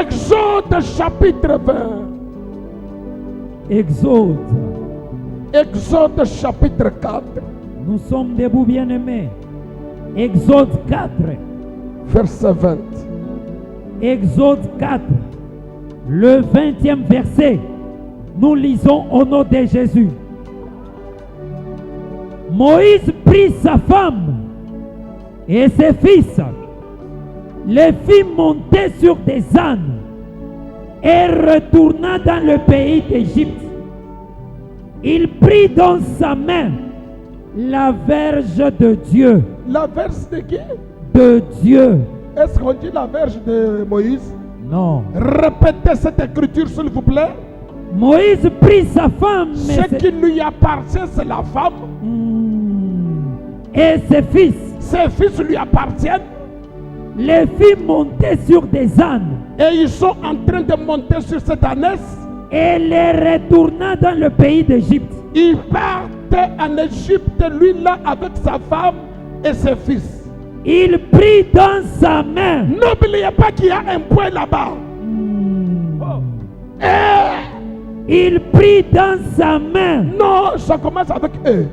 Exode chapitre 20. Exode. Exode chapitre 4. Nous sommes debout, bien-aimés. Exode 4. Verset 20. Exode 4. Le 20e verset. Nous lisons au nom de Jésus. Moïse prit sa femme et ses fils, les fit monter sur des ânes et retourna dans le pays d'Égypte. Il prit dans sa main la verge de Dieu. La verge de qui? De Dieu. Est-ce qu'on dit la verge de Moïse? Non. Répétez cette écriture s'il vous plaît. Moïse prit sa femme Ce qui lui appartient, c'est la femme. Et ses fils. Ses fils lui appartiennent. Les fit monter sur des ânes. Et ils sont en train de monter sur cette ânesse. Et les retourna dans le pays d'Égypte. Il partait en Égypte, lui là, avec sa femme et ses fils. Il prit dans sa main. N'oubliez pas qu'il y a un point là-bas. Il prit dans sa main. Non, ça commence avec eux.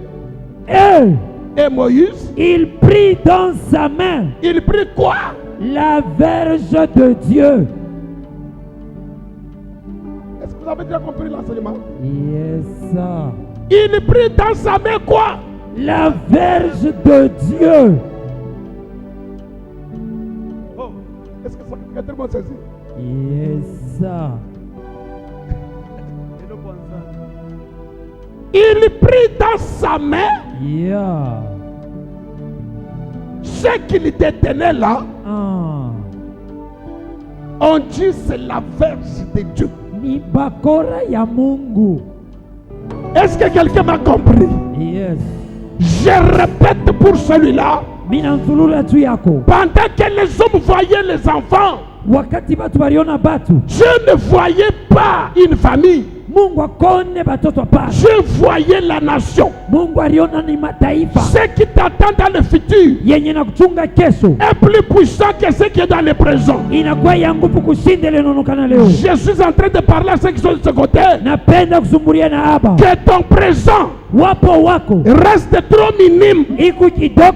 Et Moïse. Il prit dans sa main. Il prit quoi? La verge de Dieu. Est-ce que vous avez déjà compris l'enseignement? Yes, sir. Il prit dans sa main quoi? La verge de Dieu. Oh, est-ce que ça fait tout le monde saisi? Yes, sir. Il prit dans sa main. Yeah. Ce qu'il détenait là, on dit c'est la verge de Dieu. Ni bakora ya Mungu. Est-ce que quelqu'un m'a compris? Yes. Je répète pour celui-là. Pendant que les hommes voyaient les enfants, Dieu ne voyait pas une famille. Je voyais la nation. Ce qui t'attend dans le futur est plus puissant que ce qui est dans le présent. Je suis en train de parler à ceux qui sont de ce côté. Que ton présent reste trop minime par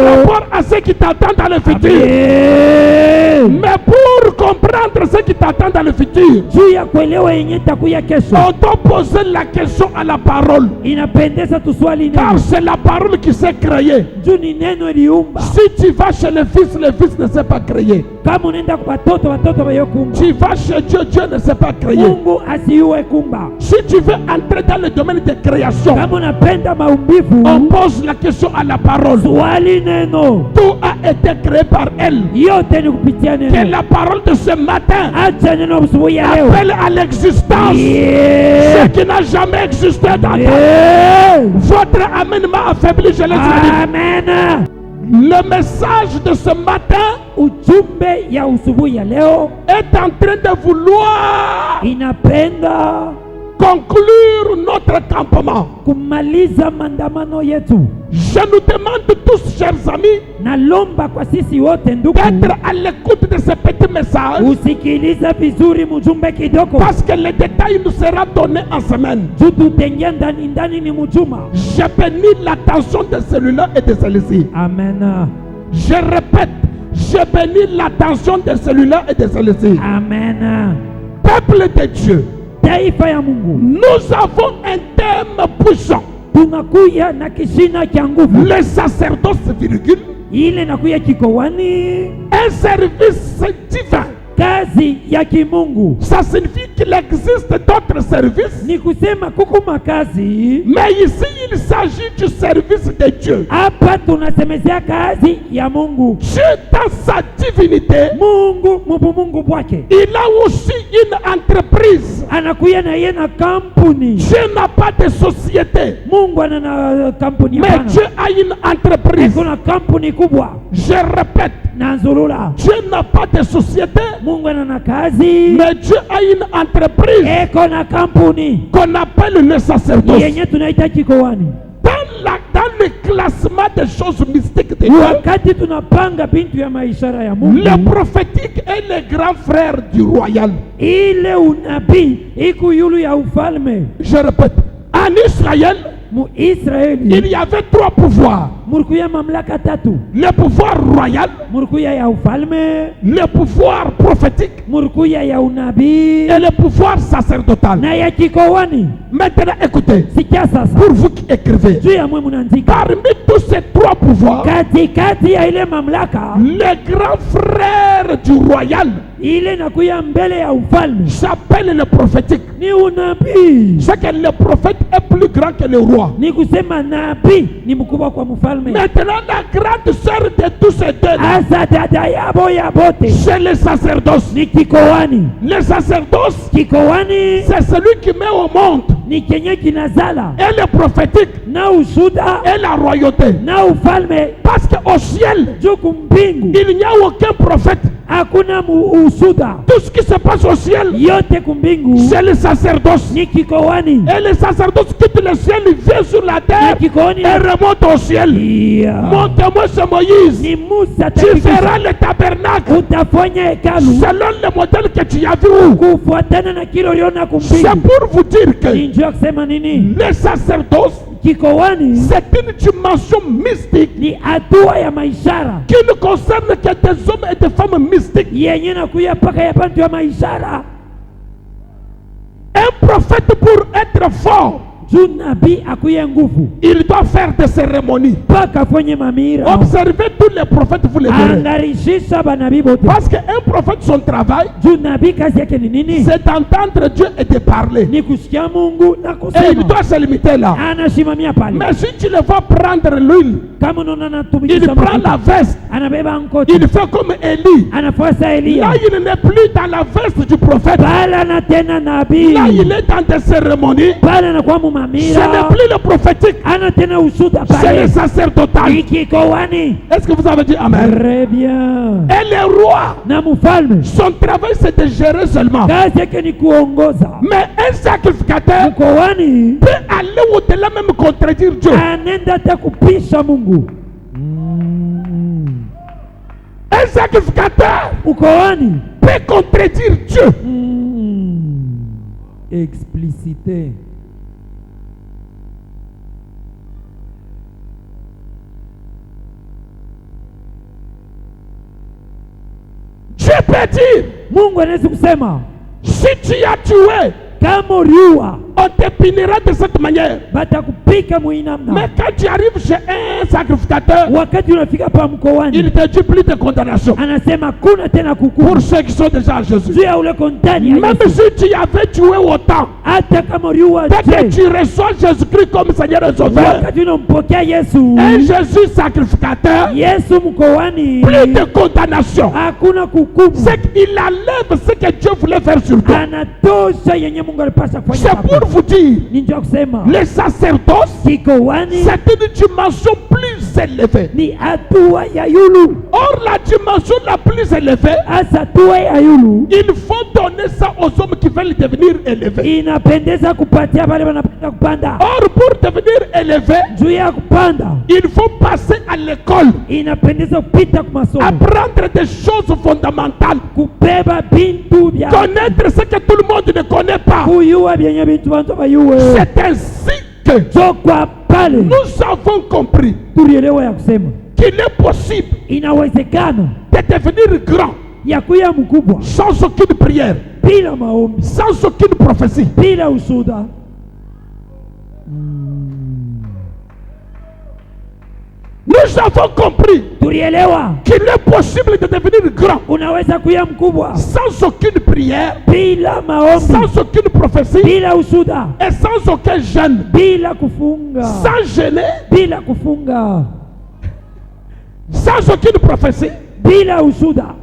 rapport à ce qui t'attend dans le futur. Mais pour comprendre ce qui t'attend dans le futur, on doit poser la question à la parole. Car c'est la parole qui s'est créée. Si tu vas chez le fils ne s'est pas créé. Tu vas chez Dieu, Dieu ne s'est pas créé. Si tu veux entrer dans le domaine de création, on pose la question à la parole. Tout a été créé par elle. Que la parole de ce matin appelle à l'existence ce qui n'a jamais existé dans ta vie. Votre amen m'a affaibli, je l'ai dit. Amen. Le message de ce matin est en train de vouloir conclure notre campement. Je nous demande tous, chers amis, d'être à l'écoute de ce petit message, parce que les détails nous seront donnés en semaine. Je bénis l'attention de celui-là et de celui-ci. Amen. Je répète, je bénis l'attention de celui-là et de celui-ci. Amen. Peuple de Dieu, nous avons un thème puissant. Le sacerdoce, virgule, un service divin. Ça signifie qu'il existe d'autres services. Mais ici, il s'agit du service de Dieu. Dieu, dans sa divinité, il a aussi une entreprise. Dieu n'a pas de société. Mais Dieu a une entreprise. Je répète, Dieu n'a pas de société. Mais Dieu a une entreprise qu'on appelle le sacerdoce. Dans le classement des choses mystiques de Dieu, wakati tunapanga bintu ya maishara ya Mungu, le prophétique est le grand frère du royal. ile unabii iko yulu ya ufalme. Je répète, en Israël, Mu Israeli il y avait 3 pouvoirs. mulikuya mamlaka tatu. Le pouvoir royal, Mulikuya ya ufalme, le pouvoir prophétique mulikuya ya unabii, et le pouvoir sacerdotal. na ya kikowani. Maintenant écoutez, Sikia sasa, pour vous qui écrivez, juu ya mwe munaandika, parmi tous ces 3 pouvoirs, katikati ya ile mamlaka, le grand frère du royal ile nakuya mbele ya ufalme s'appelle le prophétique. ni unabii. C'est que le prophète est plus grand que le roi. Ni kusema nabii ni mkubwa kwa mfalme. Maintenant, la grande sœur de tous ces deux, Asa dada yabo ya bote c'est le sacerdoce. ni kikowani. Le sacerdoce, Kikowani c'est celui qui met au monde. ni kenye kinazala Et le prophétique, na ushuda et la royauté. na ufalme. Parce qu'au ciel, Juu kumbingu il n'y a aucun prophète. hakuna ushuda, Tout ce qui se passe au ciel, yote kumbingu c'est le sacerdoce. ni kikowani. Et le sacerdoce quitte le ciel, il vient sur la Na terre kikowani et remonte au ciel. Yeah. Mon témoin, c'est Moïse. Ni Musa Tu atakikisha. feras le tabernacle Utafanya hekalu selon le modèle que tu as vu où. kufuatana na kilo liona C'est kumbingu. pour vous dire que Ninjua kusema nini? le sacerdoce, Kikowani c'est une dimension mystique ni hatua ya maishara qui ne concerne que des hommes et des femmes mystiques. yenye nakuya paka ya bantu ya maishara. Un prophète, pour être fort, Juu nabii akuye nguvu il doit faire des cérémonies. paka kwenye mamira. Observez tous les prophètes, vous les verrez. Angarishisha banabii bote. Parce qu'un prophète, son travail, Juu nabii kazi yake ni nini? c'est d'entendre Dieu et de parler. Ni kusikia Mungu na Et il kusema. doit se limiter là. Anashimamia pale. Mais si tu le vois prendre l'huile, Kama unaona il anatumikisha prend la mafuta, veste, anabeba nkoti, il fait comme Élie. anafuasa Là, Elia. il n'est plus dans la veste du prophète. Pale na tena nabii. Là, il est dans des cérémonies. Pale anakuwa Ce n'est mumamira. plus le prophétique, Ana tena ushuda c'est le pale. sacerdotal. Ikikowani. Est-ce que vous avez dit Amen? Très bien. Et le roi, Na mfalme son travail, c'est de gérer seulement. kazi yake ni kuongoza. Mais un sacrificateur Mkowani peut aller au-delà, même contredire Dieu. anenda hata kupisha Mungu. Un sacrificateur Mkowani peut contredire Dieu. explicité. Dieu peut dire, Mungu anaweza kusema si tu as tué, kama uliua on te punira de cette manière. batakupika muinamna. Mais quand tu arrives chez un sacrificateur, Wakati unafika pa il mkowani te dit plus de condamnation. anasema kuna tena Pour kukumu ceux qui sont déjà en Jésus. juu ya ule kontani ya Même Yesu. si tu avais tué autant, Hata kama uliua dès que je, tu reçois Jésus-Christ comme Seigneur et Sauveur, wakati unampokea Yesu, un Jésus sacrificateur, Yesu mkowani, plus de condamnation. hakuna kukumu. C'est qu'il enlève ce que Dieu voulait faire sur toi. Anatosha yenye Mungu alipasha kufanya C'est hapo. pour vous dire, Ninjua kusema le sacerdoce, kikowani c'est une dimension plus élevée. ni hatua ya yulu. Or, la dimension la plus élevée, Hasa hatua ya yulu il faut donner ça aux hommes qui veulent devenir élevés. inapendeza kupatia wale wanapenda kupanda. Or, pour devenir élevé, Juu ya kupanda il faut passer à l'école, inapendeza kupita kwa masomo, apprendre des choses fondamentales, kubeba bintu vya connaître ce que tout le monde ne connaît pas. kuyua vyenye bintu bantu bayue. C'est ainsi que So kwa pale nous avons compris tulielewa ya kusema qu'il est possible inawezekana de devenir grand ya kuya mkubwa sans aucune prière, bila maombi, sans aucune prophétie. bila ushuda. Nous avons compris Tulielewa qu'il est possible de devenir grand unaweza kuya mkubwa sans aucune prière, bila maombi, sans aucune prophétie bila ushuda, et sans aucun jeûne, bila kufunga, sans jeûner, bila kufunga, sans aucune prophétie, bila ushuda.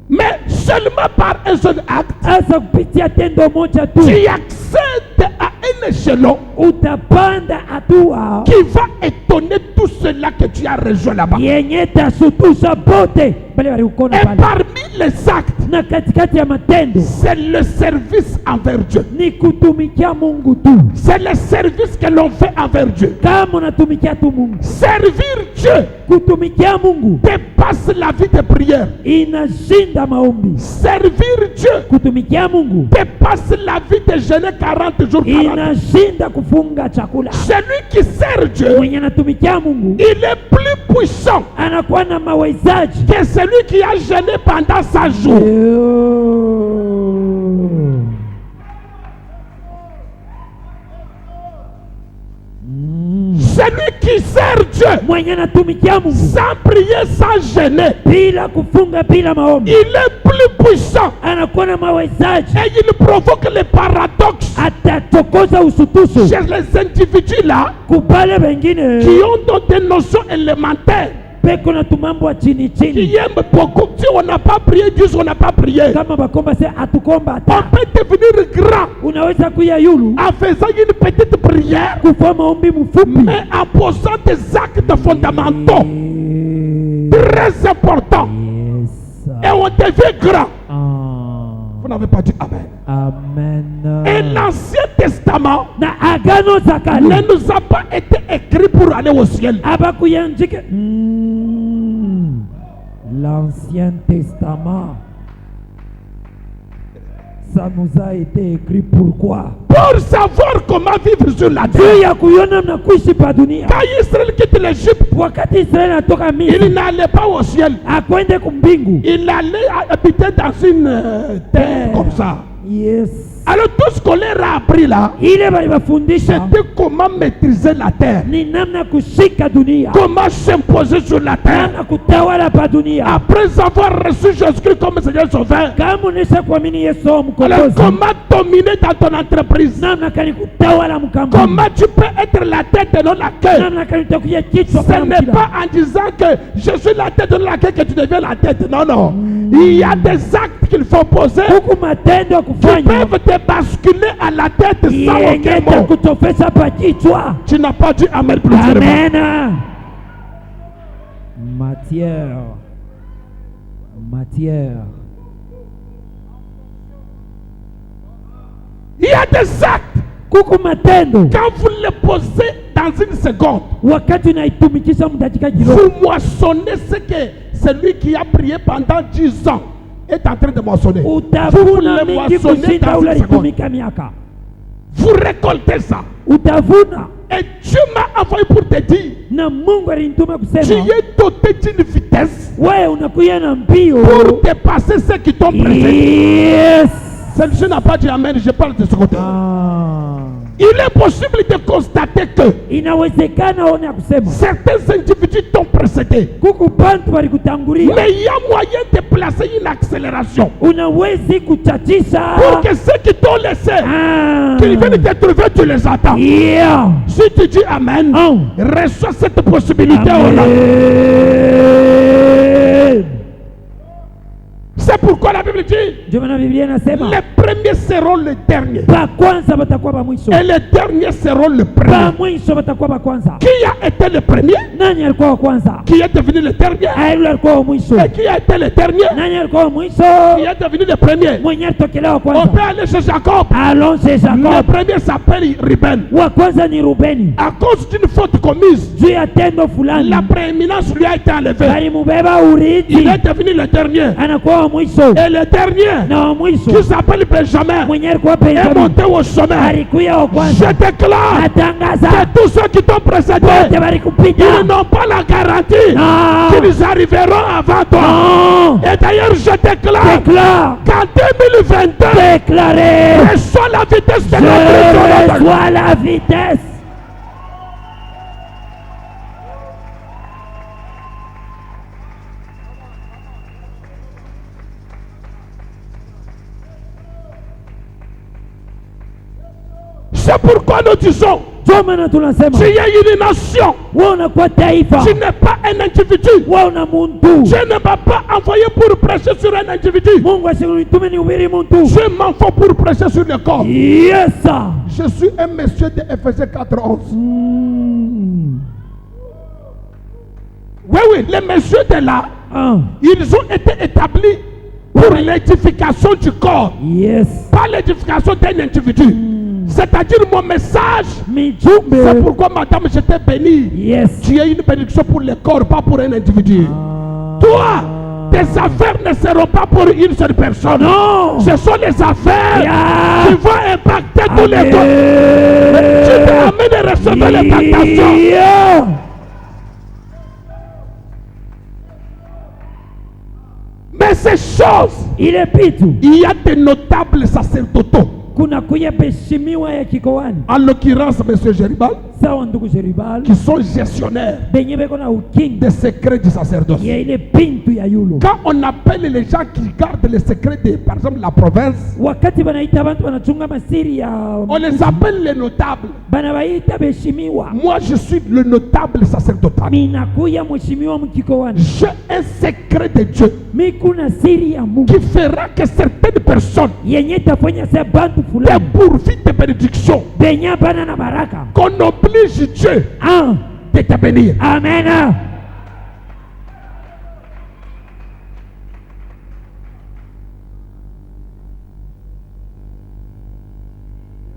mais seulement par un seul acte, Hasa kupitia tendo moja tu tu accèdes à un échelon utapanda hatua qui va étonner tous ceux-là que tu as rejoints là-bas. yenye tasutusha bote bale walikuona Et pale. parmi les actes, Na katikati ya matendo c'est le service envers Dieu. ni kutumikia Mungu tu. C'est le service que l'on fait envers Dieu. Kama unatumikia tu Mungu, Servir Dieu kutumikia Mungu dépasse la vie de prière. inashinda maombi. Servir Dieu Kutumikia Mungu dépasse la vie de jeûner 40 jours 40. inashinda kufunga chakula. Celui qui sert Dieu, Mwenye anatumikia Mungu il est plus puissant anakuwa na mawezaji que celui qui a jeûné pendant 100 jours. Celui qui sert Dieu mwenye anatumikia Mungu sans prier, sans jeûner, bila kufunga, bila maombi, il est plus puissant anakuwa na mawezaji, et il provoque les paradoxes atachokoza usutusu chez les individus là kubale wengine qui ont donc des notions élémentaires, peko na tumambo chini qui chini, aiment beaucoup. Si on n'a pas prié, disent on n'a pas prié. kama bakomba se atukomba On ata, peut devenir grand unaweza kuya yulu en faisant une petite prière, kufanya maombi mfupi mais en posant des actes fondamentaux très importants. Yes. Et on devient grand. Ah. Vous n'avez pas dit Amen. Amen. Et l'Ancien Testament Na agano za ne kale nous a pas été écrit pour aller au ciel. abakuyanjike. L'Ancien Testament, ça nous a été écrit pourquoi? Pour savoir comment vivre sur la terre. Juu ya kuiona na kuishi pa dunia. Quand Israël quitte l'Égypte, Wakati Israeli anatoka il Misri n'allait pas au ciel. akwende kumbingu. Il allait habiter dans une terre comme ça. Yes. Alors tout ce qu'on leur a appris là, Ile balibafundisha c'était comment maîtriser la terre, ni namna kushika dunia, comment s'imposer sur la terre. namna kutawala pa dunia. Après avoir reçu Jésus-Christ comme Seigneur Sauveur, Kama unesha kuamini Yesu alors mkombozi, comment dominer dans ton entreprise? namna kani kutawala mkambo, Comment tu peux être la tête et non la queue? namna kani utakuja kichwa Ce kama n'est mkila. pas en disant que je suis la tête et non la queue que tu deviens la tête. Non, non. Il y a des actes qu'il faut poser Huku matendo ya qui kufanya peuvent te basculer à la tête sans yenye aucun mot. takutofesha pa kichwa. Tu n'as pas dit Amen plusieurs fois. Amen. Matière. Il y a des actes, Kuku matendo quand vous les posez dans une seconde, wakati unaitumikisha mdakika kidogo, vous moissonnez ce que celui qui a prié pendant 10 ans est en train de moissonner. Vous utavuna les mingi moissonnez kushinda dans ule une seconde. alitumika miaka. Vous récoltez ça. Utavuna. Et Dieu m'a envoyé pour te dire, Na Mungu alinituma tu kusema es doté d'une vitesse wewe unakuya na mbio. pour dépasser ceux qui t'ont précédé. Yes. Celui-ci n'a pas dit Amen, je parle de ce côté. Ah. Il est possible de constater que Inawezekana one ya kusema certains individus t'ont précédé. kuku bantu walikutangulia, Mais il y a moyen de placer une accélération unawezi kuchachisha pour que ceux qui t'ont laissé, qu'ils viennent te trouver, tu les attends. Yeah. Si tu dis Amen, Oh. reçois cette possibilité. au nom. Amen. C'est pourquoi la Bible dit, Ndio maana Biblia inasema les premiers seront les derniers ba kwanza batakuwa ba mwisho, et les derniers seront les ba premiers. mwisho batakuwa ba kwanza. Qui a été le premier? Nani alikuwa wa kwanza? Qui est devenu le dernier? Yule alikuwa wa mwisho. Et qui a été le dernier? Nani alikuwa wa mwisho? Qui est devenu le premier? Mwenye alitokelewa wa On kwanza. peut aller chez Jacob. Allons chez Le Jacob. premier s'appelle Ruben. Wa kwanza ni Rubeni. À cause d'une faute commise, Juu ya tendo fulani la prééminence lui a été enlevée. alimubeba Il urithi, est devenu le dernier. anakuwa wa mwisho. Et le dernier, Na wa mwisho qui s'appelle Benjamin, mwenye alikuwa est Benjamin monté au sommet. alikuya wa Je kwanza. déclare Atangaza que tous ceux qui t'ont précédé, wote walikupita. ils n'ont pas la garantie Non. qu'ils arriveront avant toi. Non. Et d'ailleurs, je déclare Déclare. qu'en 2022, Déclaré. reçois la vitesse de Je notre reçois la vitesse. C'est pourquoi nous disons, Ndio maana tunasema tu es une nation, wewe unakuwa taifa, tu n'es pas un individu. wewe una muntu. Dieu ne m'a pas envoyé pour prêcher sur un individu. Mungu asinitume nihubiri muntu. Dieu m'envoie pour prêcher sur le corps. Yes. Je suis un monsieur de Ephésiens 4:11. oui, les messieurs de là, ils ont été établis pour l'édification du corps. Yes. Pas l'édification d'un individu. C'est-à-dire mon message, c'est pourquoi madame je t'ai béni. Yes. Tu es une bénédiction pour le corps, pas pour un individu. Toi, tes affaires ne seront pas pour une seule personne. Non. Ce sont les affaires qui vont impacter tous les autres. Tu t'es amené à recevoir l'impactation. Mais ces choses, il y a des notables sacerdotaux. En l'occurrence, M. Géribal, qui sont gestionnaires des secrets du sacerdoce. Quand on appelle les gens qui gardent les secrets de, par exemple, la province, on les appelle les notables. Moi, je suis le notable sacerdotal. J'ai un secret de Dieu qui fera que certaines personnes dépourvues de bénédiction, qu'on oblige Dieu de te bénir. Amen.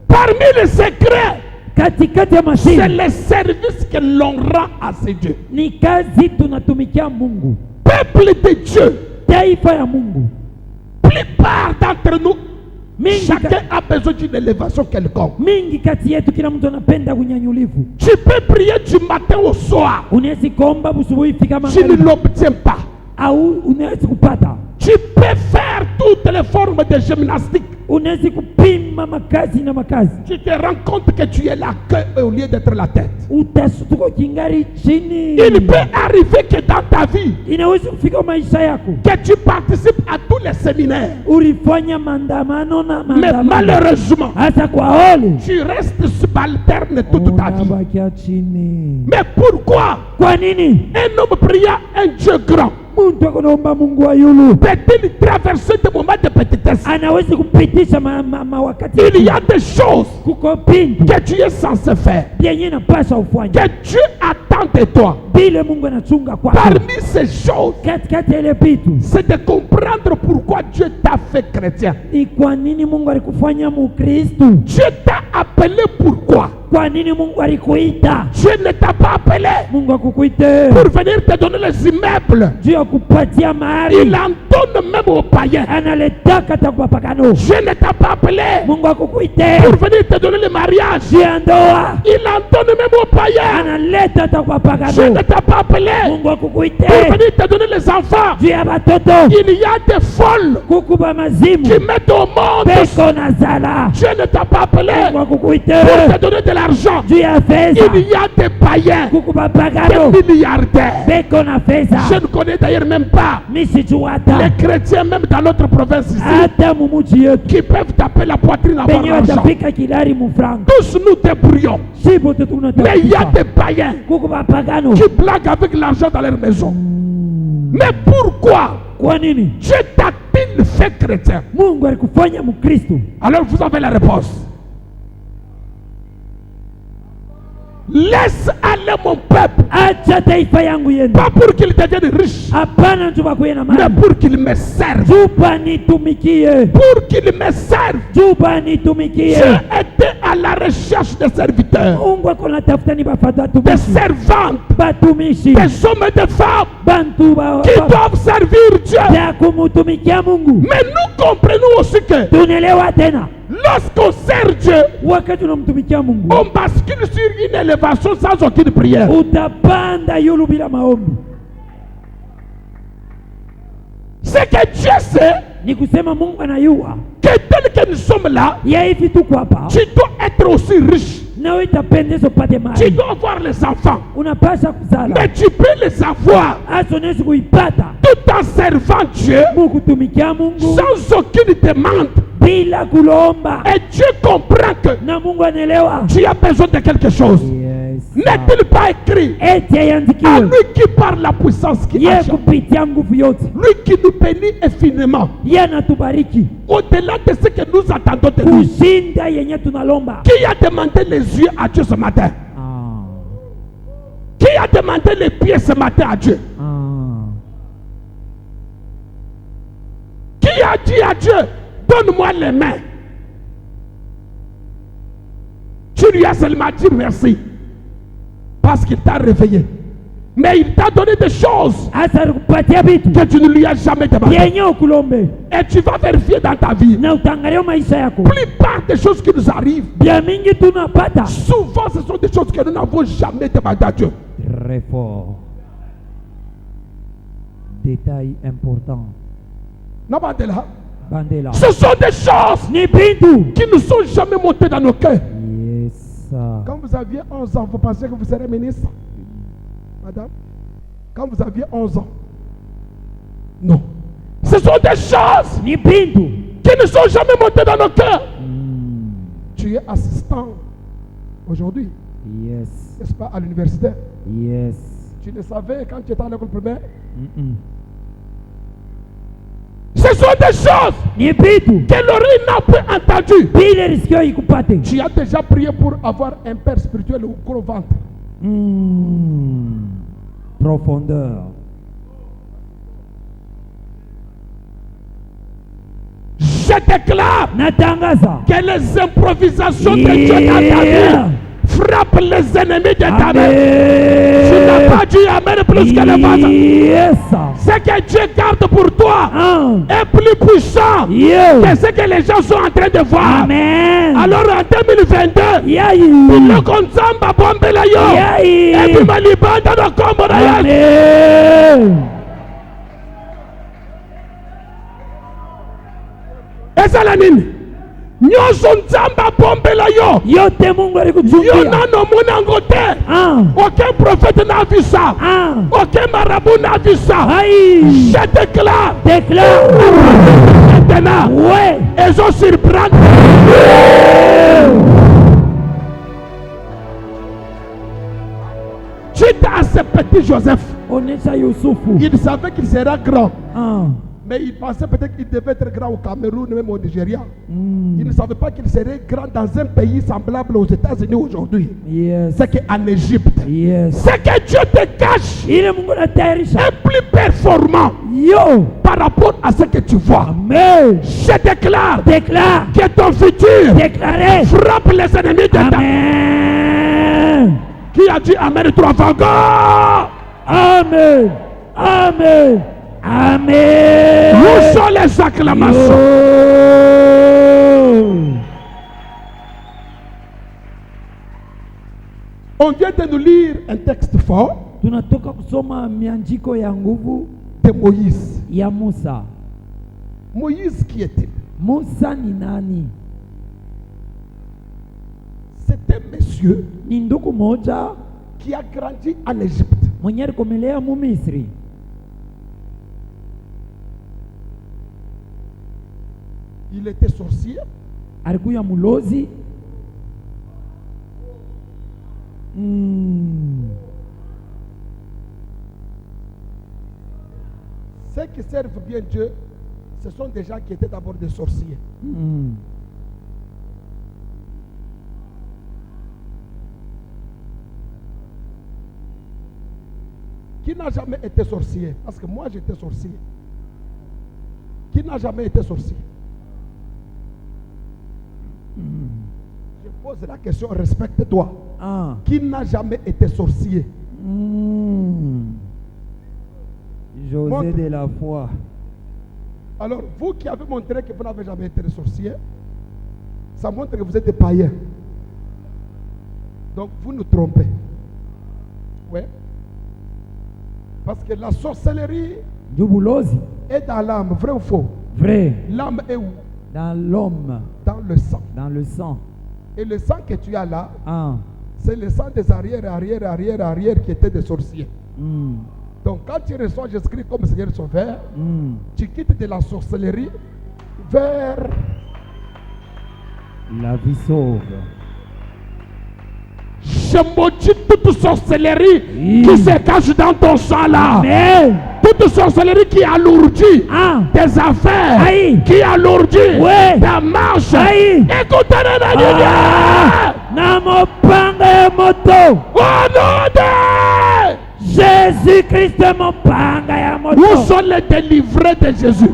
Parmi les secrets, c'est le service que l'on rend à ces dieux. Peuple de Dieu, plupart d'entre nous, chacun a besoin d'une élévation quelconque. Tu peux prier du matin au soir, tu ne l'obtiens pas. Tu peux faire toutes les formes de gymnastique, tu te rends compte que tu es la queue au lieu d'être la tête. Il peut arriver que dans ta vie, que tu participes à tous les séminaires, mais malheureusement, tu restes subalterne toute ta vie. Mais pourquoi un homme priant un Dieu grand peut-il traverser des moments de petitesse? Il y a des choses que tu es censé faire, que Dieu attend de toi. Parmi ces choses, c'est de comprendre pourquoi Dieu t'a fait chrétien. Dieu t'a appelé pourquoi? Dieu ne t'a pas appelé pour venir te donner les immeubles. Il en donne même aux païens. Dieu ne t'a pas appelé pour venir te donner le mariage. Il en donne même aux païens. Dieu ne t'a pas appelé pour venir te donner les enfants. Il y a des folles qui mettent au monde. Dieu ne t'a pas appelé pour te donner de l'argent. Il y a des païens, des milliardaires. Je ne connais d'ailleurs même pas les chrétiens, même dans notre province ici, qui peuvent taper la poitrine avant l'argent. Tous nous débrouillons. Mais il y a des païens qui blaguent avec l'argent dans leur maison. Mais pourquoi Dieu t'a-t-il fait chrétien? Alors vous avez la réponse. Laisse aller mon peuple, pas pour qu'il devienne riche, mais pour qu'il me serve. Pour qu'il me serve. J'ai été à la recherche des serviteurs, des servantes, des hommes et des femmes qui doivent servir Dieu. Mais nous comprenons aussi que lorsqu'on sert Dieu, on bascule sur une élévation sans aucune prière. C'est que Dieu sait que tel que nous sommes là, tu dois être aussi riche. Tu dois avoir les enfants, mais tu peux les avoir tout en servant Dieu sans aucune demande. Et Dieu comprend que tu as besoin de quelque chose. N'est-il pas écrit à lui qui parle la puissance qui agit, lui qui nous bénit infiniment, au-delà de ce que nous attendons de lui? Qui a demandé les yeux à Dieu ce matin? Qui a demandé les pieds ce matin à Dieu? as dit à Dieu, donne-moi les mains. Tu lui as seulement dit merci. Parce qu'il t'a réveillé. Mais il t'a donné des choses que tu ne lui as jamais demandé. Et tu vas vérifier dans ta vie. Plupart des choses qui nous arrivent, souvent ce sont des choses que nous n'avons jamais demandé à Dieu. Très fort. Détail important. Bandela. Ce sont des choses qui ne sont jamais montées dans nos cœurs. Yes. Quand vous aviez 11 ans, vous pensez que vous serez ministre? Madame, quand vous aviez 11 ans, non. Ce sont des choses qui ne sont jamais montées dans nos cœurs. Tu es assistant aujourd'hui. Yes. N'est-ce pas, à l'université? Yes. Tu le savais quand tu étais à l'école primaire? Ce sont des choses que l'oreille n'a pas entendues. Tu as déjà prié pour avoir un père spirituel au gros ventre. Profondeur. Je déclare que les improvisations de Dieu dans ta vie frappent les ennemis de ta vie. Tu n'as pas dit amen plus que le vase. Ce que Dieu garde pour toi est plus puissant que ce que les gens sont en train de voir. Amen. Alors en 2022, il le consamba bombe la yo. Et puis malibanda no combo na yo. Et ça la nini? Nyonso nzamba bombela yo. Yote Mungu alikuchukia. Yo nano munango te. Aucun prophète n'a vu ça. Aucun marabout n'a vu ça. Je déclare. Maintenant. Ouais. Et je surprends. Suite à ce petit Joseph, il savait qu'il sera grand. Mais il pensait peut-être qu'il devait être grand au Cameroun, même au Nigeria. Il ne savait pas qu'il serait grand dans un pays semblable aux États-Unis aujourd'hui. C'est qu'en Égypte, c'est que Dieu te cache est plus performant par rapport à ce que tu vois. Je déclare que ton futur frappe les ennemis de ta vie. Qui a dit Amen 3 fois? Amen. Amen. Amen. Où sont les acclamations? On vient de nous lire un texte fort tunatoka kusoma miandiko ya nguvu de Moïse. Ya Musa. Moïse qui était? Musa ni nani? C'est un monsieur ni ndugu moja qui a grandi en Égypte. Mwenye alikomelea mu Misri. Il était sorcier. Alikuwa mulozi. Ceux qui servent bien Dieu, ce sont des gens qui étaient d'abord des sorciers. Qui n'a jamais été sorcier? Parce que moi j'étais sorcier. Qui n'a jamais été sorcier? Je pose la question, respecte-toi. Qui n'a jamais été sorcier? José de la foi. Alors, vous qui avez montré que vous n'avez jamais été sorcier, ça montre que vous êtes des païens. Donc, vous nous trompez. Ouais. Parce que la sorcellerie est dans l'âme, vrai ou faux? Vrai. L'âme est où? Dans l'homme. Dans le sang. Dans le sang. Et le sang que tu as là, c'est le sang des arrière qui étaient des sorciers. Donc quand tu reçois Jésus-Christ comme Seigneur Sauveur, tu quittes de la sorcellerie vers la vie sauve. Je maudis toute sorcellerie qui se cache dans ton sang là. Amen. Toute sorcellerie qui alourdit tes affaires, qui alourdit ta marche. Écoutez au nom de Jésus-Christ, mon panga ya moto. Où sont les délivrés de Jésus?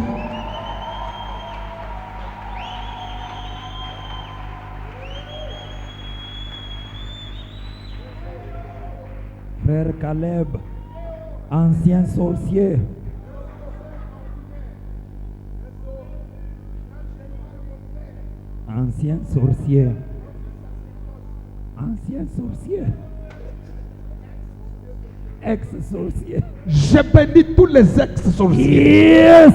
Frère Caleb, ancien sorcier. Ancien sorcier. Ancien sorcier. Ex-sorcier. Je bénis tous les ex-sorciers. Yes!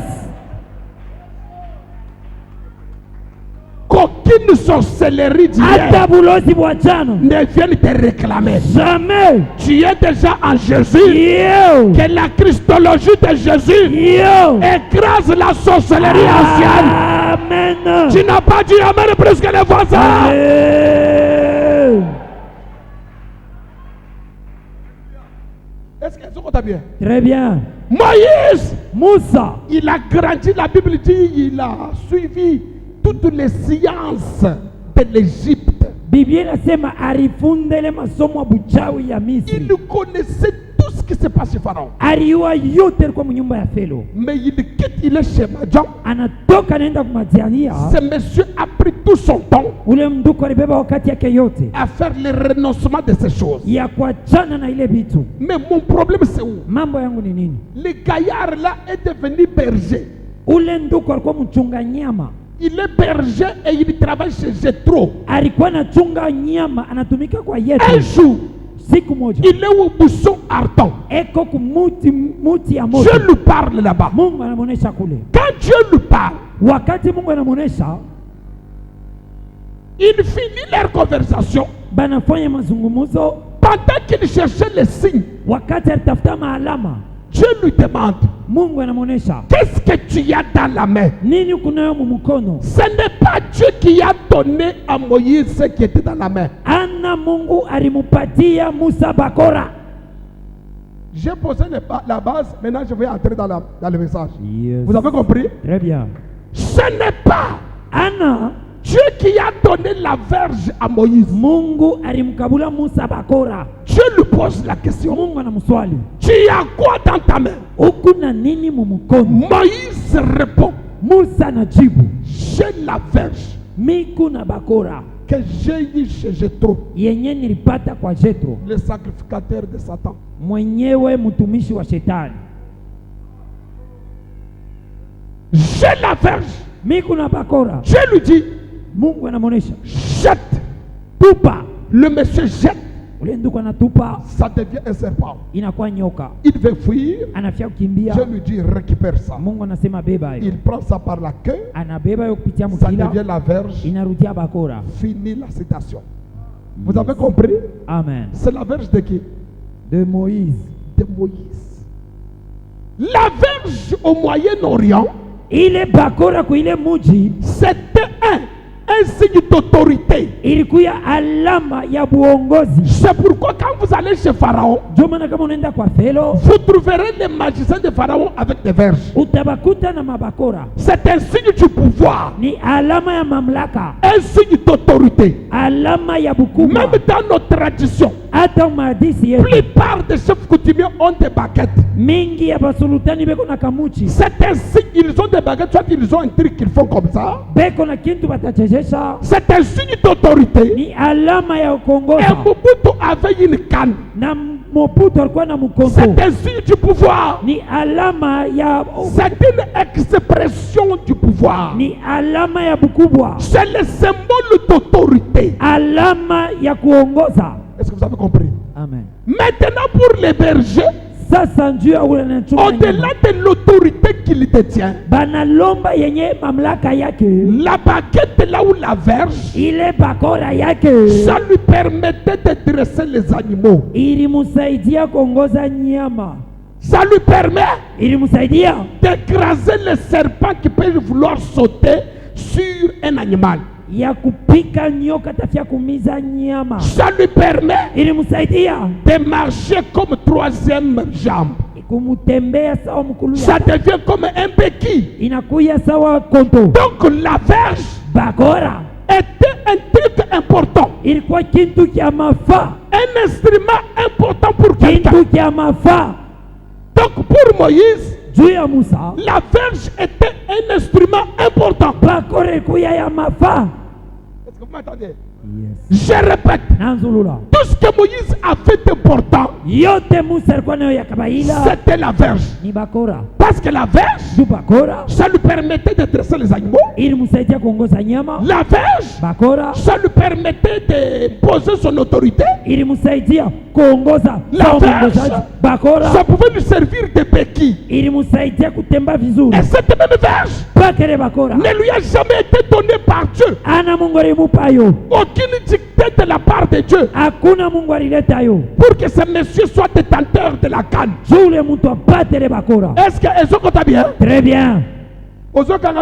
Qu'aucune sorcellerie d'hier ne vienne te réclamer. Jamais. Tu es déjà en Jésus. Yo. Que la christologie de Jésus écrase la sorcellerie ancienne. Amen. Tu n'as pas dit amen plus que les voisins. Amen. Est-ce que ça va bien? Très bien. Moïse, Moussa, il a grandi, la Bible dit, il a suivi toutes les sciences de l'Égypte. Biblia inasema alifundele masomo buchawi ya Misri. Il connaissait tout ce qui se passe chez Pharaon. Aliwa yote alikuwa mnyumba ya Felo. Mais il quitte, il est chez Madian. Anatoka naenda kumadiania. Ce monsieur a pris tout son temps Ule mduko alibeba wakati yake yote à faire le renoncement de ces choses. ya kuachana na ile vitu. Mais mon problème c'est où? Mambo yangu ni nini? Le gaillard là est devenu berger. Ule nduko alikuwa mchunga nyama. Il est berger et il travaille chez Jethro. Alikuwa anachunga nyama, anatumika kwa Un Yethro. jour, Siku moja il est au buisson ardent. eko kumuti ya moto. Dieu lui parle là-bas. Mungu anamuonesha kule. Quand Dieu lui parle, Wakati Mungu anamuonesha, il finit leur conversation. banafanya mazungumzo. Pendant qu'il cherchait les signes, Wakati alitafuta maalama, Dieu lui demande, Mungu anamuonesha, qu'est-ce que tu as dans la main? nini kunayo mumukono? Ce n'est pas Dieu qui a donné à Moïse ce qui était dans la main. Ana Mungu alimupatia Musa bakora. J'ai posé la base, maintenant je vais entrer dans le message. Yes. Vous avez compris? Très bien. Ce n'est pas Ana Dieu qui a donné la verge à Moïse. Mungu alimkabula Musa bakora. Dieu lui pose la question. Mungu anamswali, Tu as quoi dans ta main? ukuna nini mumukono? Moïse répond, Musa anajibu, j'ai la verge miku na bakora que j'ai eue chez Jethro, yenye nilipata kwa Jethro, le sacrificateur de Satan. mwenyewe mtumishi wa shetani. J'ai la verge. Miku na bakora. Dieu lui dit, Mungu anamuonesha, jette. tupa. Le monsieur jette, Ule ndugu anatupa, ça devient un serpent. inakuwa nyoka. Il veut fuir. Anafia kukimbia. Dieu lui dit, récupère ça. Mungu anasema beba hiyo. Il prend ça par la queue. Anabeba hiyo kupitia Ça devient mkila, la verge. inarudia bakora. Fini la citation. Vous avez compris? Amen. C'est la verge de qui? De Moïse. De Moïse. La verge au Moyen-Orient, Ile bakora kwa ile muji c'était un signe d'autorité. ilikuwa alama ya buongozi. C'est pourquoi quand vous allez chez Pharaon, Ndio maana kama unaenda kwa Felo, vous trouverez les magiciens de Pharaon avec des verges. utabakuta na mabakora. C'est un signe du pouvoir, Ni alama ya mamlaka, un signe d'autorité. alama ya bukubwa. Même dans nos traditions, Hata maadisi la yetu plupart des chefs coutumiers ont des baguettes. mingi ya basultani beko na kamuchi, C'est un signe, ils ont des baguettes, soit ils ont un truc qu'ils font comme ça. beko na kintu batachezesha. C'est un signe d'autorité. Ni alama ya Et kuongoza. Mobutu avait une canne. Na Mobutu alikuwa na mkongo. C'est un signe du pouvoir. Ni alama ya C'est une expression du pouvoir. ni alama ya bukubwa. C'est le symbole d'autorité. Alama ya kuongoza. Est-ce que vous avez compris? Amen. Maintenant, pour les bergers, Sasa njoo ya ule anachunga au-delà nyama. de l'autorité qu'il détient, Banalomba yenye mamlaka yake, la baguette là où la verge, ile bakora yake ça lui permettait de dresser les animaux. ilimsaidia kuongoza nyama, Ça lui permet ilimsaidia d'écraser les serpents qui peuvent vouloir sauter sur un animal. ya kupika nyoka tafia kumiza nyama, Ça lui permet ilimsaidia de marcher comme troisième jambe. kumutembea sawa mkulu Ça ya devient comme un béquille. inakuya sawa konto. Donc la verge Bakora était un truc important. ilikuwa kintu kya mafaa, Un instrument important pour quelqu'un. kintu kya mafaa Donc pour Moïse, juu ya Musa. la verge était un instrument important. Bakora ilikuya ya mafaa. Est-ce que vous m'entendez? Je répète, tout ce que Moïse a fait d'important, c'était la verge. Parce que la verge, ça lui permettait de dresser les animaux. La verge, ça lui permettait de poser son autorité. La verge, ça pouvait lui servir de béquille. Et cette même verge ne lui a jamais été donnée par Dieu. Aucune dictée de la part de Dieu pour que ce monsieur soit détenteur de la canne. Est-ce que Ezoko bien? Très bien.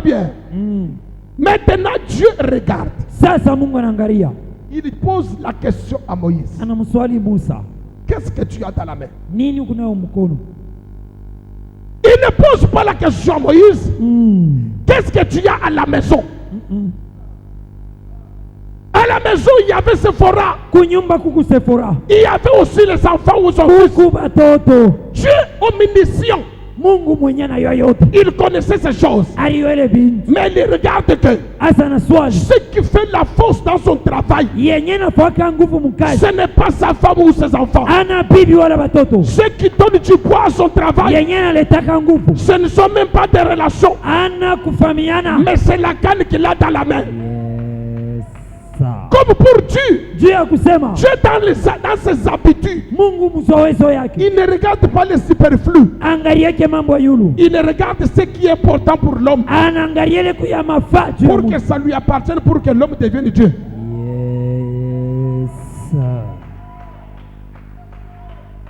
Bien. Maintenant Dieu regarde. Il pose la question à Moïse. Qu'est-ce que tu as dans la main? Il ne pose pas la question à Moïse. Qu'est-ce que tu as à la maison? À la maison, il y avait Sephora. Il y avait aussi les enfants où son fils. Dieu omniscient. Il connaissait ces choses. Mais il regarde que ce qui fait la force dans son travail, ce n'est pas sa femme ou ses enfants. Ce qui donne du poids à son travail, ce ne sont même pas des relations, mais c'est la canne qu'il a dans la main. Comme pour Dieu, dans ses habitudes, il ne regarde pas les superflus. Il regarde ce qui est important pour l'homme, pour que ça lui appartienne, pour que l'homme devienne Dieu.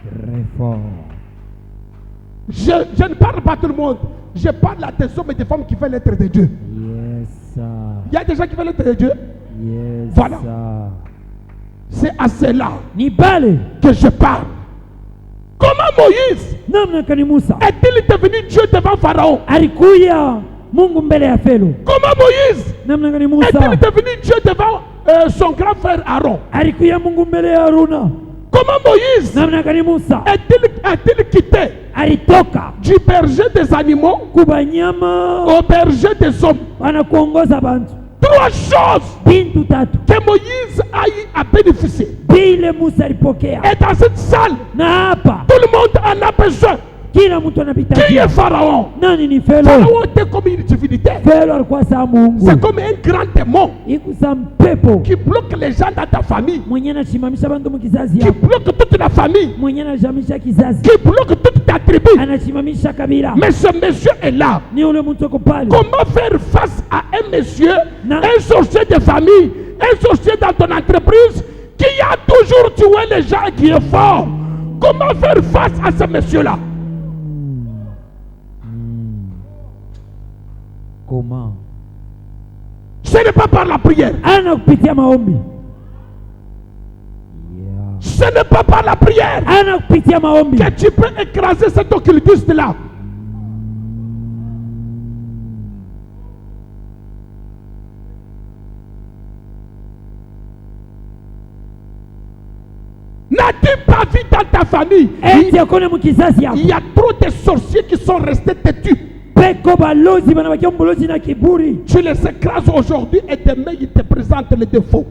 Très fort. Je ne parle pas à tout le monde. Je parle à des hommes et des femmes qui veulent être de Dieu. Il y a des gens qui veulent être de Dieu. Voilà. C'est à cela que je parle. Comment Moïse est-il devenu Dieu devant Pharaon? Comment Moïse est-il devenu Dieu devant son grand frère Aaron? Comment Moïse a-t-il quitté du berger des animaux au berger des hommes? Trois choses que Moïse a eu à bénéficier. Et dans cette salle, tout le monde en a besoin. Qui est Pharaon? Pharaon était comme une divinité. C'est comme un grand démon qui bloque les gens dans ta famille, qui bloque toute la famille, qui bloque toute ta tribu. Mais ce monsieur est là. Comment faire face à un monsieur, un sorcier de famille, un sorcier dans ton entreprise qui a toujours tué les gens, qui est fort? Comment faire face à ce monsieur-là? Comment? Ce n'est pas par la prière. Ce n'est pas par la prière que tu peux écraser cet occultiste-là. N'as-tu pas vu dans ta famille? Il y a trop de sorciers qui sont restés têtus. Tu les écrases aujourd'hui et demain ils te présentent les défauts.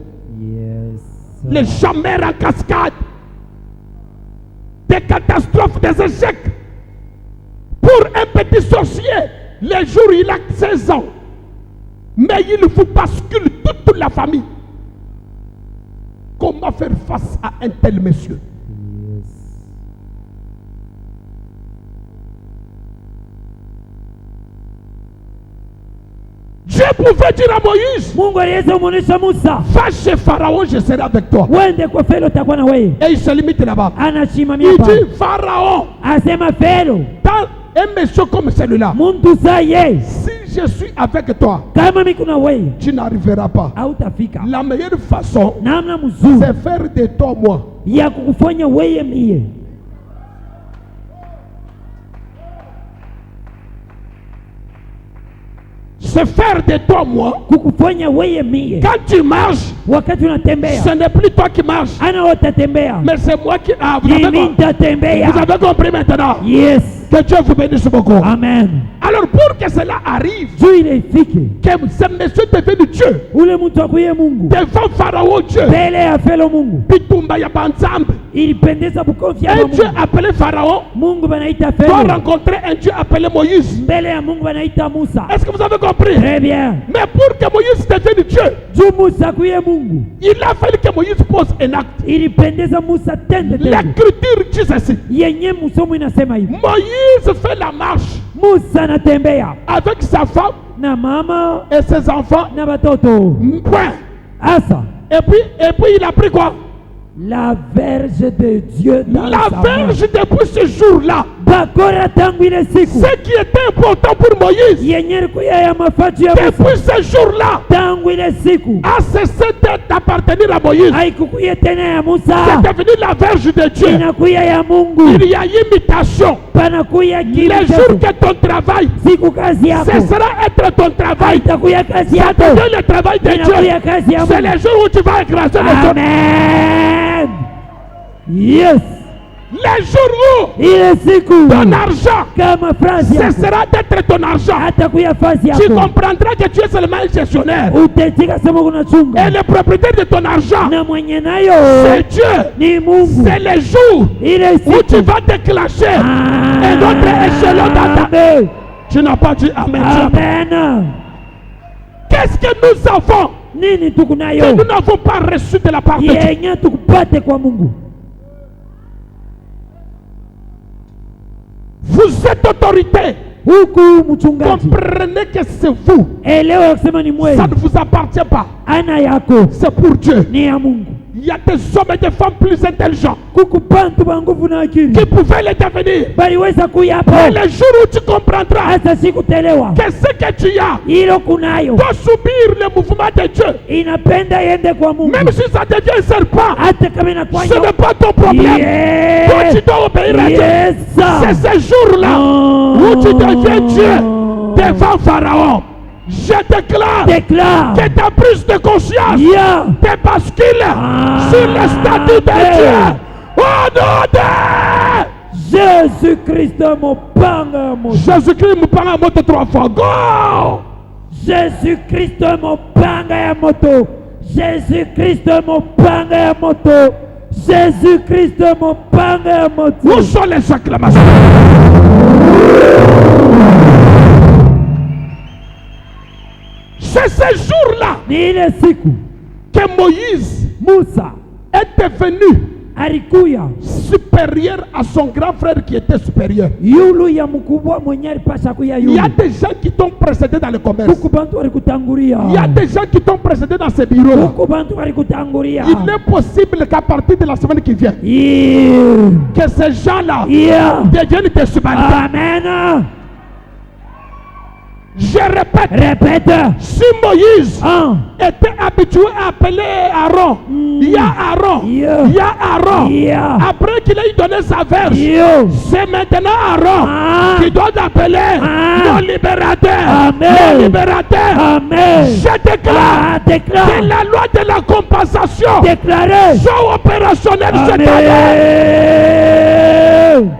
Les chambères en cascade, des catastrophes, des échecs. Pour un petit sorcier, les jours il a 16 ans, mais il vous bascule toute la famille. Comment faire face à un tel monsieur? Dieu pouvait dire à Moïse, va chez Pharaon, je serai avec toi. Et il se limite là-bas. Il dit, Pharaon, dans un monsieur comme celui-là, si je suis avec toi, tu n'arriveras pas. La meilleure façon, c'est faire de toi moi. C'est faire de toi moi. Quand tu marches, ce n'est plus toi qui marches, mais c'est moi qui... vous avez compris maintenant? Yes. Que Dieu vous bénisse beaucoup. Amen. Alors pour que cela arrive, juu ile ifike, que ce monsieur devenu Dieu, ule mtu akuye Mungu devant Pharaon Dieu, mbele ya Felo Mungu, bitumba ya banzambe, ilipendeza bukonfia un Mungu. Dieu appelé Pharaon Mungu banaita doit Felo, rencontrer un Dieu appelé Moïse. mbele ya Mungu banaita Musa. Est-ce que vous avez compris? Très bien. Mais pour que Moïse devienne Dieu, Juu Musa akuye Mungu, il a fallu que Moïse pose un acte. ilipendeza Musa tende tendo L'écriture dit ceci. yenye musomo inasema hivi, Moïse fait la marche Musa anatembea avec sa femme na mama et ses enfants. na batoto. Point. Asa Et puis il a pris quoi? la verge de Dieu dans La sa main. verge depuis ce jour-là. Bakora tangu ile siku Ce qui était important pour Moïse, yenye ilikuya ya mafaji ya Musa, depuis ce jour-là, tangu ile siku a cessé d'appartenir à Moïse. haikukuya tena ya C'est Musa, devenu la verge de Dieu. inakuya ya Mungu. Il y a imitation. Panakuya Les kitu jours que ton travail siku kazi yako cessera être ton travail, itakuya kazi ça yako devient le travail de inakuya Dieu. kazi ya C'est Mungu. les jours où tu vas écraser les autres. Amen. Yes. Les jours où Ile siku ton argent kama frazi yako cessera d'être ton argent, hatakuya fazi tu yako, comprendras que tu es seulement un gestionnaire. utaitika sema kuna Et chunga le propriétaire de ton argent, na mwenye nayo c'est Dieu. ni Mungu. C'est les jours Ile où tu siku vas déclencher un autre échelon dans ta... Amen. Tu n'as pas dit Amen. tu n'as pas- Amen. Qu'est-ce que nous avons Nini tuko que nayo nous n'avons pas reçu de la part de Dieu? yenye tukupate kwa Mungu? Vous êtes autorité. Huku mchungaji, Comprenez que c'est vous. elewa ya kusema ni Ça mwezi ne vous appartient pas. ana yako C'est pour Dieu. ni ya Mungu. Il y a des hommes et des femmes plus intelligents Kuku bantu ba nguvu na akili qui pouvaient les devenir. baliweza kuyapo. Mais le jour où tu comprendras Hata sikutelewa que ce que tu as hilo kunayo doit subir le mouvement de Dieu, inapenda iende kwa Mungu, même si ça devient un serpent, hata kama inakuwa ce n'est pas ton problème. Toi, tu yes. dois obéir à Dieu. Yes. C'est ce jour-là où tu deviens Dieu devant Pharaon. Je déclare Déclare que ta prise de conscience ya te bascule sur le statut de Dieu. Au nom de Jésus-Christ mopanga moto, Jésus-Christ, me parle à moto 3 fois. Go! Jésus-Christ mopanga ya moto, Jésus-Christ mopanga ya moto, Jésus-Christ mopanga ya Où moto. sont les acclamations? C'est ce jour-là Ni ile siku que Moïse Musa est devenu alikuya supérieur à son grand frère qui était supérieur. yulu ya mkubwa mwenye alipasha kuya Il y a yulu. des gens qui t'ont précédé dans le commerce. Huku bantu walikutangulia, Il y a des gens qui t'ont précédé dans ces bureaux-là. huku bantu walikutangulia. Il est possible qu'à partir de la semaine qui vient, Yeah. que ces gens-là Yeah. deviennent tes subalternes. Amen. Je répète, Répète. si Moïse Un. était habitué à appeler Aaron, il y a Aaron, Yeah. il y a Aaron. Yeah. Après qu'il ait donné sa verge, Yo. c'est maintenant Aaron Ah. qui doit appeler Ah. mon libérateur. Amen. Mon libérateur. Amen. Je déclare que Déclare. la loi de la compensation Déclaré. soit opérationnelle cette année. Amen.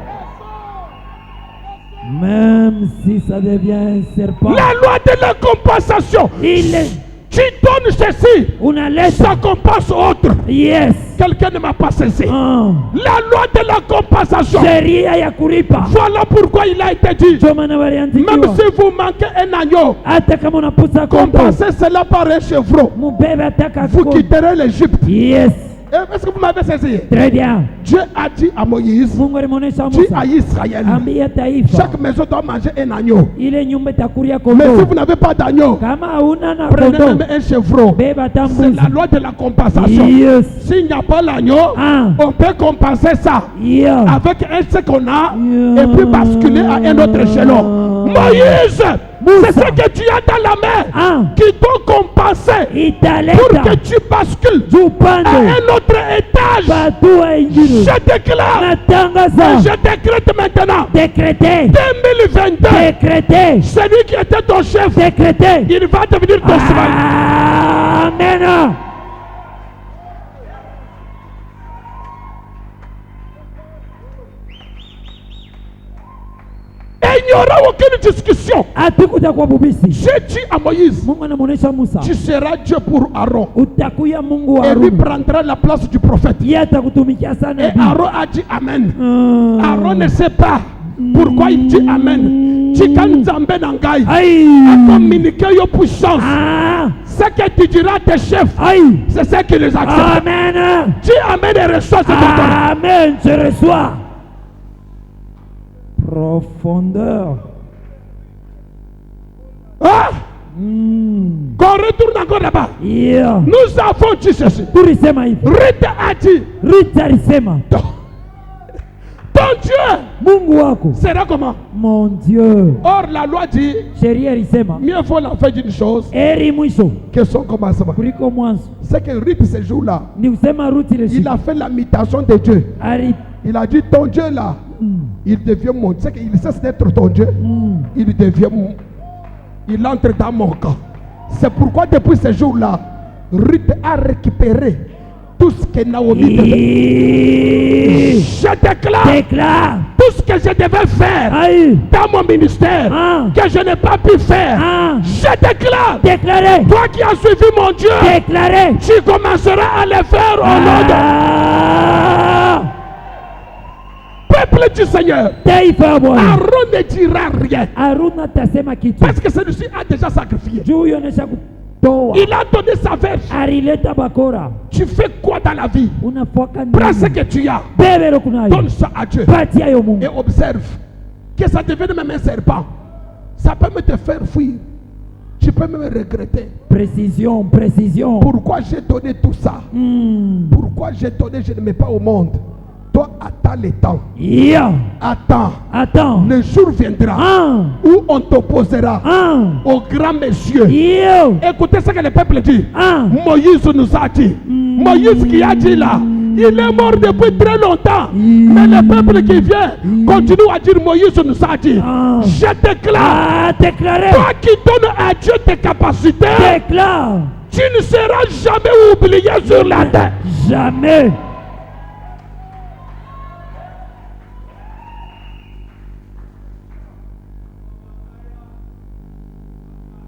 Même si ça devient un serpent, La loi de la compensation. il est Tu donnes ceci, una lettre. ça compense autre. Yes. Quelqu'un ne m'a pas cessé. Ah. La loi de la compensation. Sheria ya kulipa. Voilà pourquoi il a été dit. Ndio maana Même waliandikiwa, si vous manquez un agneau, hata kama unapusa kondo, compensez cela par un chevreau. mubebe ataka Vous kondo. quitterez l'Égypte. Yes. Est-ce que vous m'avez saisi? Très bien. Dieu a dit à Moïse, Mungu alimuonesha dis Musa, à Israël, ambia taifa chaque maison doit manger un agneau. ile nyumba itakulia Mais si kondo. vous n'avez pas d'agneau, Kama hauna na prenez kondo, même un chevreau. beba C'est tambuzi. la loi de la compensation. Yes. S'il n'y a pas l'agneau, Ah. on peut compenser ça Yeah. avec un ce qu'on a Yeah. et puis basculer à un autre échelon. Moïse, c'est ce que tu as dans la main Ah. qui doit compenser pour Italeta que tu bascules jupande à un autre étage. batua ingine. Je déclare, Natangaza. je décrète maintenant, Décrété. 2022, Décrété. celui qui était ton chef, Décrété. il va devenir ton cheval. Amen. Et il n'y aura aucune discussion. Hatukuja kwa bubisi. J'ai dit à Moïse, Mungu anamuonesha Musa, tu seras Dieu pour Aaron. utakuya Mungu wa Et lui Haruni. prendra la place du prophète. Yeye atakutumikia sana. Et Aaron a dit Amen. Aaron ne sait pas pourquoi il dit Amen. Chikanzambe Nangai a communiqué une puissance. Ce que tu diras à tes chefs, c'est ce qui les accepte. Amen. Dis Amen et reçois ce bâton. Amen, je reçois. Profondeur. Ah! Qu'on retourne encore là-bas. Yeah. Nous avons dit ceci. Tulisema hivi. Rita a dit, Rita alisema, ton Dieu Mungu wako sera comment? mon Dieu. Or la loi dit, Sheria ilisema, mieux vaut la fin d'une chose heri mwisho que son commencement. kuliko mwanzo. C'est que Ruth ce jour-là, Ni kusema Ruth ile il a fait l'imitation de Dieu. Il a dit, ton Dieu là, il devient mon Dieu. C'est qu'il cesse d'être ton Dieu. Il devient mon... Il entre dans mon camp. C'est pourquoi depuis ce jour-là, Ruth a récupéré tout ce que Naomi devait. Je déclare tout ce que je devais faire dans mon ministère que je n'ai pas pu faire. Je déclare. Toi qui as suivi mon Dieu, tu commenceras à le faire au nom de peuple du Seigneur. Aaron ne dira rien parce que celui-ci a déjà sacrifié. Il a donné sa verge. Tu fais quoi dans la vie? Prends ce que tu as, donne ça à Dieu et observe que ça devienne même un serpent. Ça peut me te faire fuir. Tu peux même regretter. Précision. Pourquoi j'ai donné tout ça? Pourquoi j'ai donné? Je ne mets pas au monde. Toi, attends le temps. Attends. Le jour viendra où on t'opposera au grand monsieur. Écoutez ce que le peuple dit. Moïse nous a dit. Moïse qui a dit là, il est mort depuis très longtemps. Mais le peuple qui vient continue à dire Moïse nous a dit. Je déclare. Toi qui donnes à Dieu tes capacités, tu ne seras jamais oublié sur la terre. Jamais.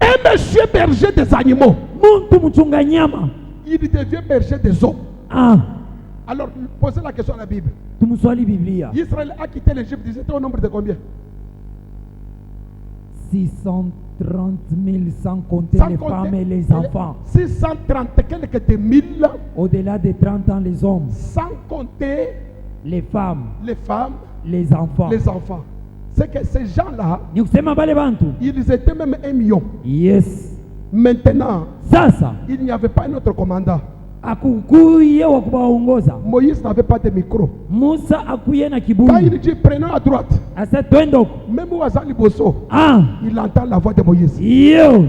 Un monsieur berger des animaux, il devient berger des hommes. Alors, posez la question à la Bible. Israël a quitté l'Égypte, ils étaient au nombre de combien? 630 000 sans compter les femmes et les enfants. 630 quelques de mille. Au-delà de 30 ans, les hommes. Sans compter les femmes, les enfants. C'est que ces gens-là, ils étaient même 1 million. Yes. Maintenant, il n'y avait pas un autre commandant. Moïse n'avait pas de micro. Quand il dit prenons à droite, même Ouazali Bosso, il entend la voix de Moïse.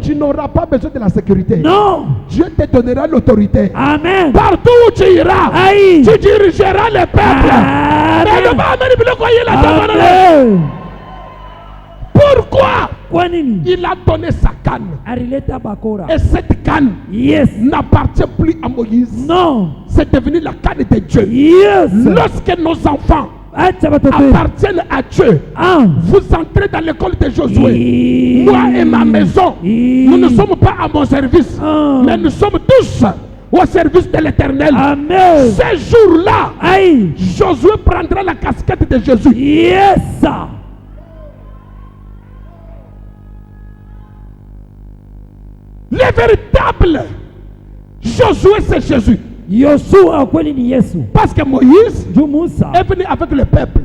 Tu n'auras pas besoin de la sécurité. Non. Dieu te donnera l'autorité. Amen. Partout où tu iras, tu dirigeras le peuple. Amen. Pourquoi? Il a donné sa canne. Et cette canne n'appartient plus à Moïse. Non. C'est devenu la canne de Dieu. Lorsque nos enfants appartiennent à Dieu, vous entrez dans l'école de Josué. Moi et ma maison, nous ne sommes pas à mon service, mais nous sommes tous au service de l'Éternel. Amen. Ce jour-là, Josué prendra la casquette de Jésus. Yes. Le véritable Josué, c'est Jésus. Parce que Moïse est venu avec le peuple.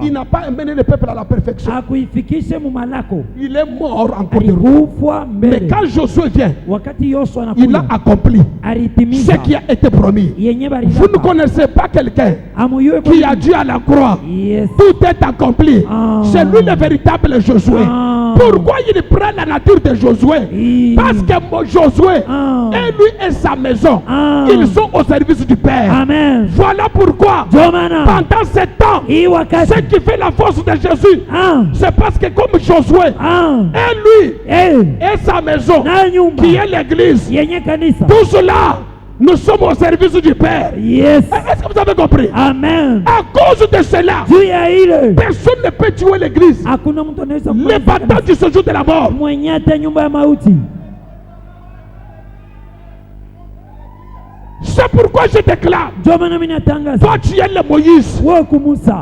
Il n'a pas amené le peuple à la perfection. Il est mort encore de route. Mais quand Josué vient, il a accompli ce qui a été promis. Vous ne connaissez pas quelqu'un qui a dit à la croix, tout est accompli. C'est lui le véritable Josué. Pourquoi il prend la nature de Josué? Parce que Josué et lui et sa maison, ils sont au service du Père. Amen. Voilà pourquoi pendant ce temps, ce qui fait la force de Jésus, c'est parce que comme Josué et lui et sa maison, qui est l'église, tout cela, Nous sommes au service du Père. Yes. Est-ce que vous avez compris? Amen. À cause de cela, personne ne peut tuer l'église. L'évêtement du séjour de la mort. C'est pourquoi je déclare, toi tu es le Moïse,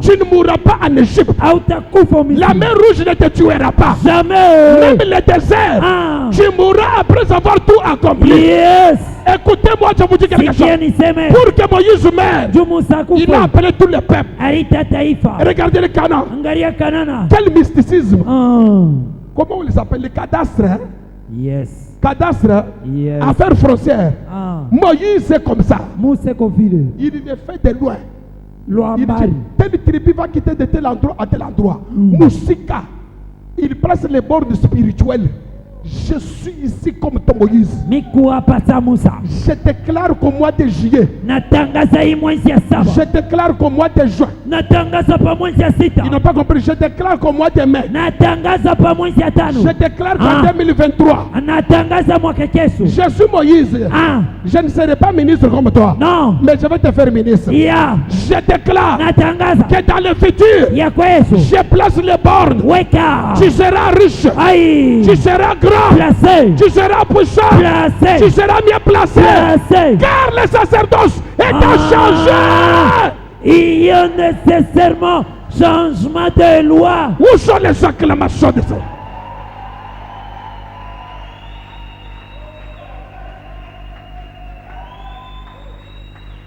tu ne mourras pas en Égypte. La mer rouge ne te tuera pas. Même le désert, tu mourras après avoir tout accompli. Écoutez-moi, je vous dis quelque chose. Pour que Moïse meure, il a appelé tous les peuples. Regardez le Canaan. Quel mysticisme. Comment on les appelle? Les cadastres, hein? Yes. Cadastre, yes. Affaires foncières. Moïse c'est comme ça. Il le fait de loin. Il dit, telle tribu va quitter de tel endroit à tel endroit. Moussika, il place les bornes spirituelles. Je suis ici comme ton Moïse. Je déclare qu'au mois de juillet, je déclare qu'au mois de juin, ils n'ont pas compris, je déclare qu'au mois de mai, je déclare qu'en 2023, je suis Moïse. Je ne serai pas ministre comme toi, mais je vais te faire ministre. Je déclare que dans le futur, je place les bornes. Tu seras riche, tu seras grand, placé. Tu seras puissant, placé. Tu seras mieux placé, car le sacerdoce est changé. Il y a nécessairement changement de loi. Où sont les acclamations de ça?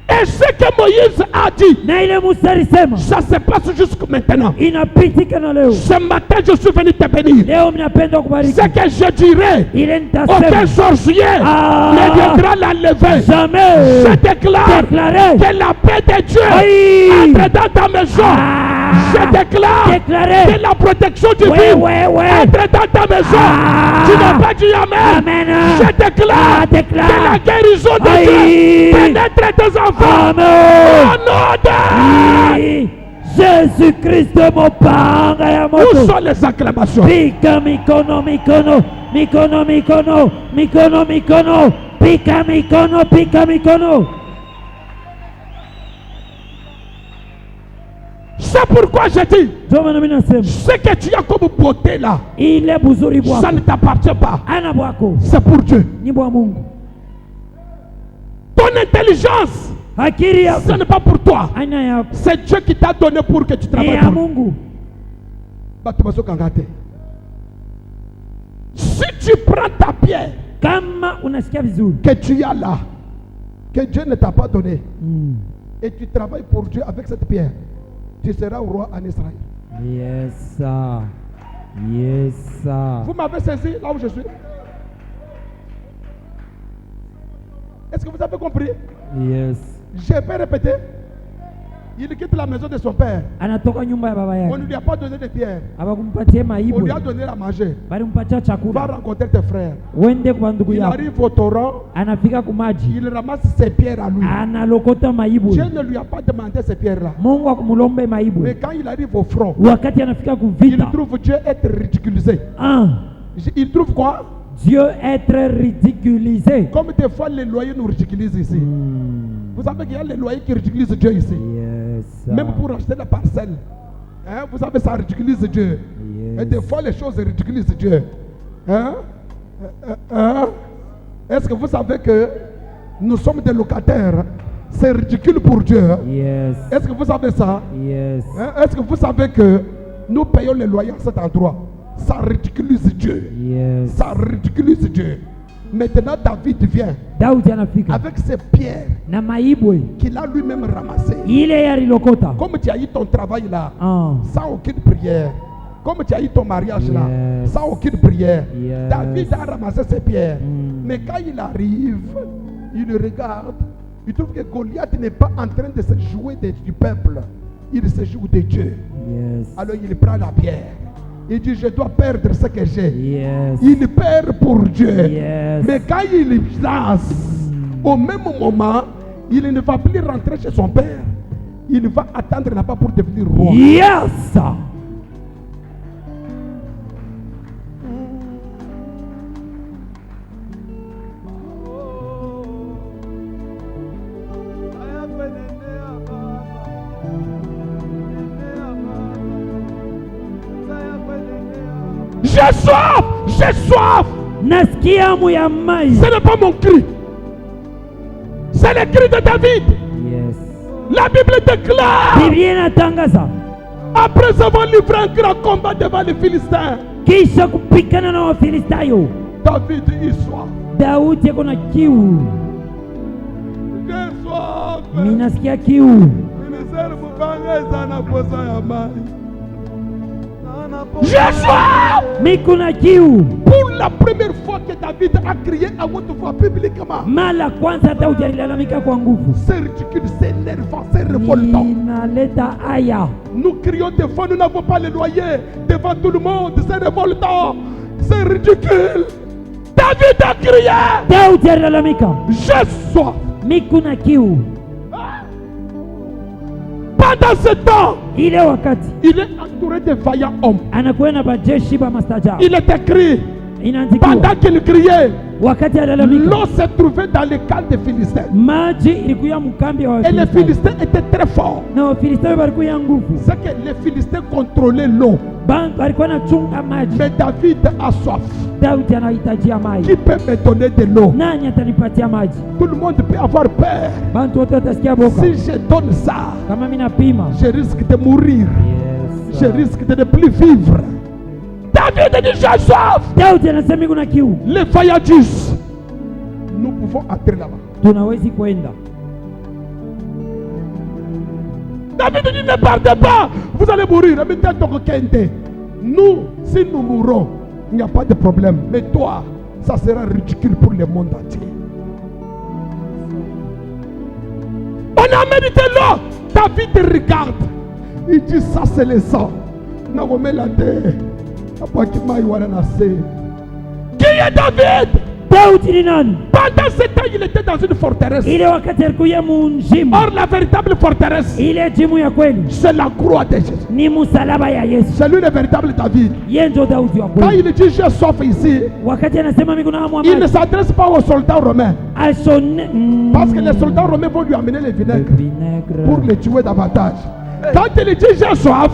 Et ce que Moïse a dit, ça se passe jusqu'à maintenant. Ce matin, je suis venu te bénir. Ce que je dirais, aucun sorcier ne viendra l'enlever. Je déclare que la paix de Dieu entre dans ta maison. Je déclare que la protection divine entre dans ta maison. Tu n'as pas dit amen. Je déclare que la guérison de Dieu pénètre tes enfants. Amen. Au nom de Jésus-Christ, mon Père. Où sont les acclamations? Pika mikono, mikono, mikono, mikono, mikono, mikono, pika mikono, pika mikono. C'est pourquoi je dis, ce que tu as comme beauté là, ça ne t'appartient pas. C'est pour Dieu. Ton intelligence, ce n'est pas pour toi. C'est Dieu qui t'a donné pour que tu travailles pour. Si tu prends ta pierre que tu as là, que Dieu ne t'a pas donné, et tu travailles pour Dieu avec cette pierre, tu seras roi en Israël. Yes, sir. Yes, sir. Vous m'avez saisi là où je suis? Est-ce que vous avez compris? Yes. Je vais répéter. Il quitte la maison de son père. On ne lui a pas donné de pierre. On lui a donné à manger. Va rencontrer tes frères. Il arrive au torrent. Il ramasse ses pierres à lui. Dieu ne lui a pas demandé ces pierres-là. Mais quand il arrive au front, il trouve Dieu être ridiculisé. Il trouve quoi? Dieu être ridiculisé. Comme des fois les loyers nous ridiculisent ici. Vous savez qu'il y a les loyers qui ridiculisent Dieu ici. Yes, même pour acheter la parcelle. Hein? Vous savez, ça ridiculise Dieu. Yes. Et des fois les choses ridiculisent Dieu. Hein? Est-ce que vous savez que nous sommes des locataires? C'est ridicule pour Dieu. Yes. Est-ce que vous savez ça? Yes. Hein? Est-ce que vous savez que nous payons les loyers à cet endroit? Ça ridiculise Dieu. Yes. Ça ridiculise Dieu. Maintenant David vient avec ses pierres qu'il a lui-même ramassées. Comme tu as eu ton travail là, sans aucune prière. Comme tu as eu ton mariage là, sans aucune prière. David a ramassé ses pierres. Mais quand il arrive, il regarde, il trouve que Goliath n'est pas en train de se jouer du peuple. Il se joue de Dieu. Alors il prend la pierre. Il dit, je dois perdre ce que j'ai. Il perd pour Dieu. Mais quand il lance, au même moment, il ne va plus rentrer chez son père. Il va attendre là-bas pour devenir roi. Yes! J'ai soif, j'ai soif. Nasikia hamu ya maji. Ce n'est pas mon cri. C'est le cri de David. Yes. La Bible déclare. Biblia inatangaza. Après avoir livré un grand combat devant les Philistins. Kisha kupigana na Wafilistayo. David il soif. Daudi yako na kiu. J'ai soif. Mimi nasikia kiu. J'ai soif. Miko na kiu. Pour la première fois que David a crié à haute voix publiquement. Mara kwanza Daudi alilalamika kwa nguvu. C'est ridicule, c'est énervant, c'est révoltant. Inaleta aya. Nous crions des fois, nous n'avons pas les loyers devant tout le monde, c'est révoltant, c'est ridicule. David a crié. Daudi alilalamika. J'ai soif. Miko na kiu. Pendant ce temps, Ile wakati il est entouré de vaillants hommes. anakuwa na bajeshi ba mastaja. Il est écrit, Inaandikiwa pendant qu'il criait, wakati alilalamika. l'eau se trouvait dans le camp des Philistins. Maji ilikuwa mkambi wa Et les Wafilistayo. Philistins étaient très forts. Na Wafilistayo walikuwa nguvu. C'est que les Philistins contrôlaient l'eau. Walikuwa nachunga maji. Mais David a soif. Daudi anahitajia Qui maji. peut me donner de l'eau? Nani atanipatia maji? Tout le monde peut avoir peur. Bantu wote watasikia boka. Si je donne ça, Kama mimi napima. je risque de mourir. Yes. Je risque de ne plus vivre. David dit j'ai soif. Daudi anasema kuna kiu. Les vaillants disent, nous pouvons entrer là-bas. Tunawezi kwenda. David dit ne partez pas, vous allez mourir. Nous, si nous mourons, il n'y a pas de problème. Mais toi, ça sera ridicule pour le monde entier. On a médité l'eau. David regarde. Il dit ça c'est le sang. Qui est David? Daudi ni nani? Pendant ce temps, il était dans une forteresse. Ile wakati alikuwa munjimu. Or, la véritable forteresse, Ile jimu ya kweli c'est la croix de Jésus. ni msalaba ya Yesu. C'est lui le véritable David. Yeye ndio Daudi wa Quand kweli. il dit j'ai soif ici, Wakati anasema mimi kuna hamu ya il ne maji. s'adresse pas aux soldats romains. Ashone. Parce que les soldats romains vont lui amener le vinaigre pour le tuer davantage. Quand il dit j'ai soif,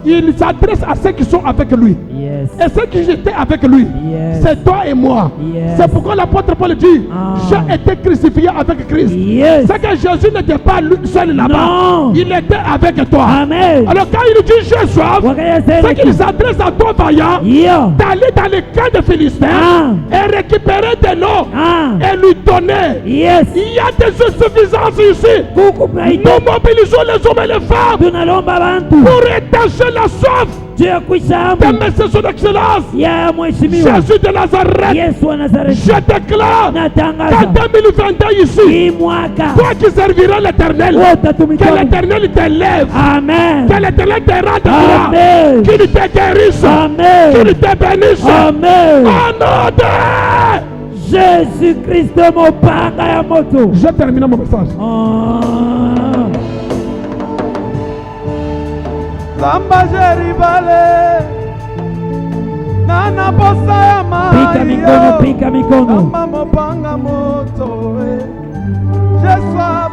il s'adresse à ceux qui sont avec lui. Yes. Et ceux qui étaient avec lui, Yes. c'est toi et moi. Yes. C'est pourquoi l'apôtre Paul dit, j'ai été crucifié avec Christ. Yes. C'est que Jésus n'était pas seul là-bas. Non. Il était avec toi. Amen. Alors quand il dit j'ai soif, c'est qu'il s'adresse à toi vaillant, Yeah. d'aller dans les camps de Philistins et récupérer de l'eau et lui donner. Yes. Il y a des insuffisances ici. Nous mobilisons les hommes et les femmes Tunalomba bantu. pour étancher la soif Juu ya kuisha hamu de Messie son excellence ya mheshimiwa Jésus de Nazareth. Yesu wa Nazareti. Je déclare Natangaza qu'en 2021 ici, hii mwaka toi qui serviras l'Éternel, que utatumikia. l'Éternel t'élève, Amen. que l'Éternel te rende gloire, Amen. qu'il te guérisse, Amen. qu'il te bénisse. Amen. Au nom de Jésus Christ mopanga ya moto. Je termine mon message. Samba jeribale Nana posa ya Pika mikono, pika mikono. Samba mopanga moto Je sois